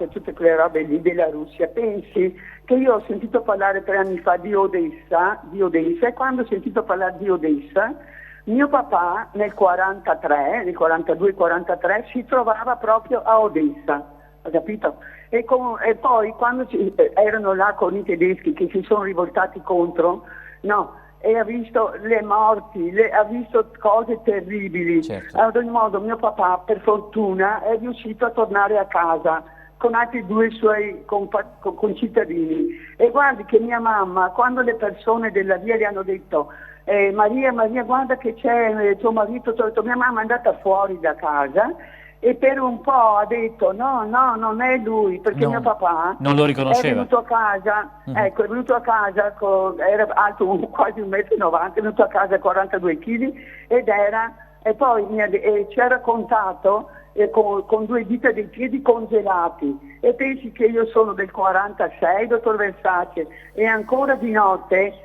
e tutte quelle robe lì della Russia, pensi che io ho sentito parlare 3 anni fa di Odessa, e quando ho sentito parlare di Odessa, mio papà nel 43, nel 42-43 si trovava proprio a Odessa, ho capito? E poi quando erano là con i tedeschi che si sono rivoltati contro, no? E ha visto le morti, ha visto cose terribili. Certo. Ad ogni modo mio papà per fortuna è riuscito a tornare a casa con altri 2 suoi concittadini, e guardi che mia mamma, quando le persone della via le hanno detto Maria guarda che c'è tuo marito, mia mamma è andata fuori da casa e per un po' ha detto no, non è lui, perché No, mio papà non lo riconosceva. è venuto a casa, ecco, è venuto a casa, era alto quasi 1,90 m, è venuto a casa 42 kg e poi ci ha raccontato con 2 dita dei piedi congelati, e pensi che io sono del 46, dottor Versace, e ancora di notte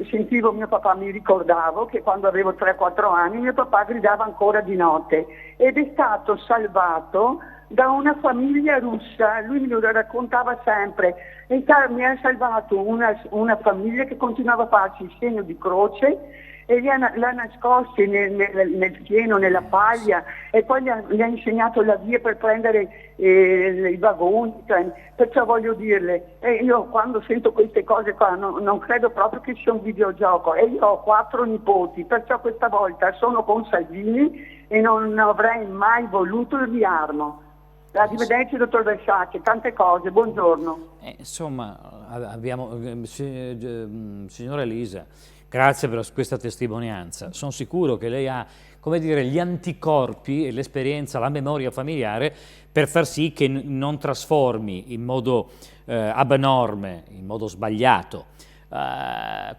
sentivo mio papà, mi ricordavo che quando avevo 3-4 anni mio papà gridava ancora di notte, ed è stato salvato da una famiglia russa, lui me lo raccontava sempre, e mi ha salvato una famiglia che continuava a farci il segno di croce e l'ha nascosti nel fieno, nella paglia, e poi gli ha insegnato la via per prendere i vagoni, perciò voglio dirle, io quando sento queste cose qua non credo proprio che sia un videogioco, e io ho 4 nipoti, perciò questa volta sono con Salvini e non avrei mai voluto il riarmo. Arrivederci dottor Versace, tante cose, buongiorno. Insomma, abbiamo, signora Elisa, grazie per questa testimonianza. Sono sicuro che lei ha, come dire, gli anticorpi e l'esperienza, la memoria familiare per far sì che non trasformi in modo abnorme, in modo sbagliato,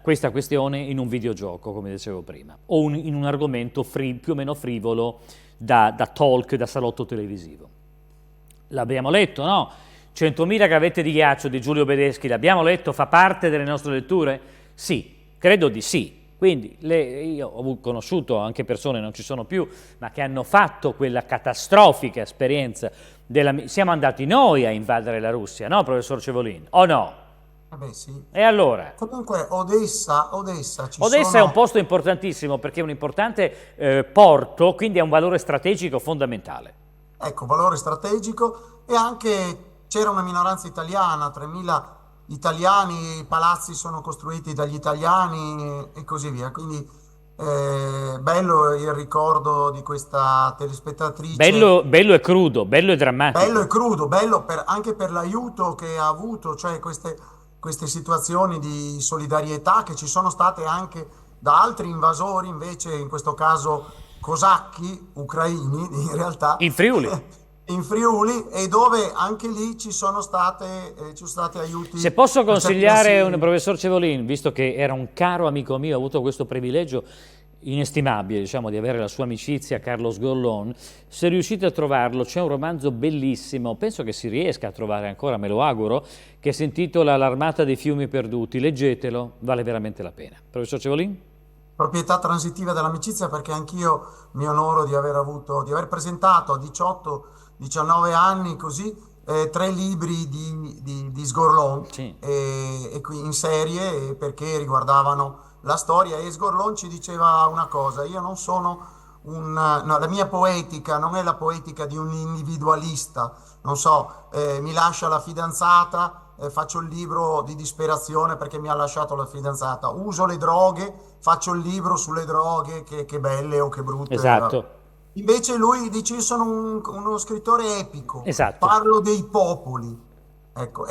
questa questione in un videogioco, come dicevo prima, o in un argomento più o meno frivolo da talk, da salotto televisivo. L'abbiamo letto, no? 100.000 gavette di ghiaccio di Giulio Bedeschi, l'abbiamo letto, fa parte delle nostre letture? Sì. Credo di sì. Quindi io ho conosciuto anche persone, non ci sono più, ma che hanno fatto quella catastrofica esperienza siamo andati noi a invadere la Russia, no, professor Cevolin? O no? Beh, sì. E allora? Comunque Odessa Odessa è un posto importantissimo perché è un importante porto, quindi ha un valore strategico fondamentale. Ecco, valore strategico, e anche c'era una minoranza italiana, 3.000 italiani, i palazzi sono costruiti dagli italiani e così via, quindi bello il ricordo di questa telespettatrice. Bello e crudo, bello e drammatico. Bello e crudo, bello anche per l'aiuto che ha avuto, cioè queste situazioni di solidarietà che ci sono state anche da altri invasori, invece in questo caso cosacchi, ucraini in realtà. In Friuli. In Friuli, e dove anche lì ci sono stati aiuti. Se posso consigliare un professor Cevolin, visto che era un caro amico mio, ho avuto questo privilegio inestimabile, diciamo, di avere la sua amicizia, Carlos Gollon, se riuscite a trovarlo, c'è un romanzo bellissimo, penso che si riesca a trovare ancora, me lo auguro, che si intitola L'armata dei fiumi perduti, leggetelo, vale veramente la pena. Professor Cevolin? Proprietà transitiva dell'amicizia, perché anch'io mi onoro di aver presentato a 19 anni così 3 libri di Sgorlon, sì. e qui in serie, perché riguardavano la storia, e Sgorlon ci diceva una cosa: io non sono la mia poetica non è la poetica di un individualista, non so, mi lascia la fidanzata, faccio il libro di disperazione perché mi ha lasciato la fidanzata, uso le droghe, faccio il libro sulle droghe, che belle o che brutte. Esatto. Invece lui dice: io sono uno scrittore epico, esatto. Parlo dei popoli. Ecco,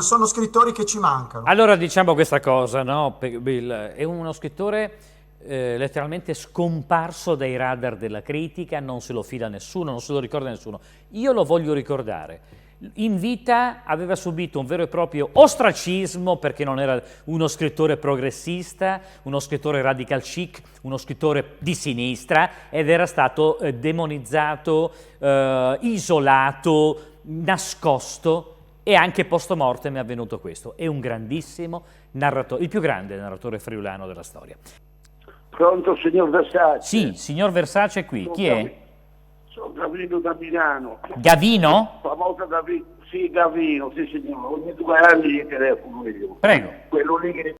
sono scrittori che ci mancano. Allora diciamo questa cosa, no? È uno scrittore letteralmente scomparso dai radar della critica, non se lo fila nessuno, non se lo ricorda nessuno. Io lo voglio ricordare. In vita aveva subito un vero e proprio ostracismo perché non era uno scrittore progressista, uno scrittore radical chic, uno scrittore di sinistra, ed era stato demonizzato, isolato, nascosto, e anche post mortem è avvenuto questo. È un grandissimo narratore, il più grande narratore friulano della storia. Pronto, signor Versace? Sì, signor Versace è qui. Chi è? Sono Gavino da Milano. Gavino? Famoso Gavino, sì, Gavino, sì signore, ogni 2 anni gli telefono io. Prego. Quello lì che